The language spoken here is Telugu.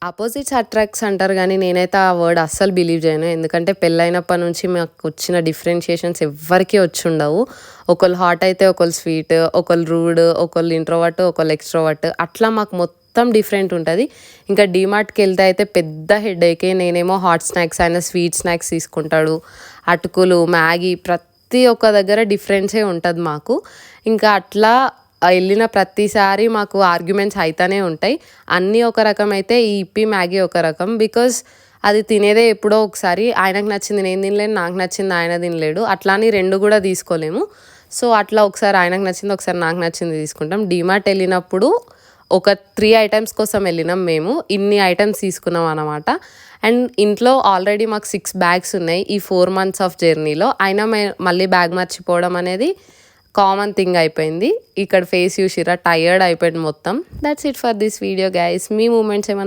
అపోజిట్స్ అట్రాక్ట్స్ అంటారు గానీ, నేనైతే ఆ వర్డ్ అస్సలు బిలీవ్ చేయను. ఎందుకంటే పెళ్ళైనప్పటి నుంచి మాకొచ్చిన డిఫరెన్షియేషన్స్ ఎవ్వరికీ వచ్చుండవు. ఒకళ్ళు హాట్ అయితే ఒకళ్ళు స్వీట్, ఒకళ్ళు రూడ్, ఒకళ్ళు ఇంట్రోవర్ట్, ఒకళ్ళు ఎక్స్‌ట్రోవర్ట్ అట్లా మాకు మొత్తం డిఫరెంట్ ఉంటది. ఇంకా డీమార్ట్‌కెళ్తే అయితే పెద్ద హెడేకే. నేనేమో హాట్ స్నాక్స్, ఆయన స్వీట్ స్నాక్స్ తీసుకుంటాడు. అటుకులు, మ్యాగీ ప్రతి ఒక్క దగ్గర డిఫరెన్సే ఉంటది మాకు. ఇంకా అట్లా ఎళ్ళిన ప్రతిసారి మాకు ఆర్గ్యుమెంట్స్ అయితానే ఉంటాయి. అన్నీ ఒక రకం అయితే ఈ ఇప్పీ, మ్యాగీ ఒక రకం. బికాజ్ అది తినేదే ఎప్పుడో ఒకసారి. ఆయనకు నచ్చింది నేను తినలేను, నాకు నచ్చింది ఆయన తినలేడు. అట్లా అని 2 కూడా తీసుకోలేము. సో, అట్లా ఒకసారి ఆయనకు నచ్చింది, ఒకసారి నాకు నచ్చింది తీసుకుంటాం. డీమార్ట్ ఎళ్ళినప్పుడు ఒక 3 ఐటెమ్స్ కోసం ఎళ్ళినాం మేము. ఇన్ని ఐటెమ్స్ తీసుకున్నాం అనమాట. అండ్ ఇంట్లో ఆల్రెడీ మాకు 6 బ్యాగ్స్ ఉన్నాయి ఈ 4 మంత్స్ ఆఫ్ జర్నీలో. అయినా మళ్ళీ బ్యాగ్ మర్చిపోవడం అనేది కామన్ థింగ్ అయిపోయింది. ఇక్కడ ఫేస్ చూసిర్రా టయర్డ్ అయిపోయింది మొత్తం. That's it for this video guys. మీ మూమెంట్స్ ఏమన్నా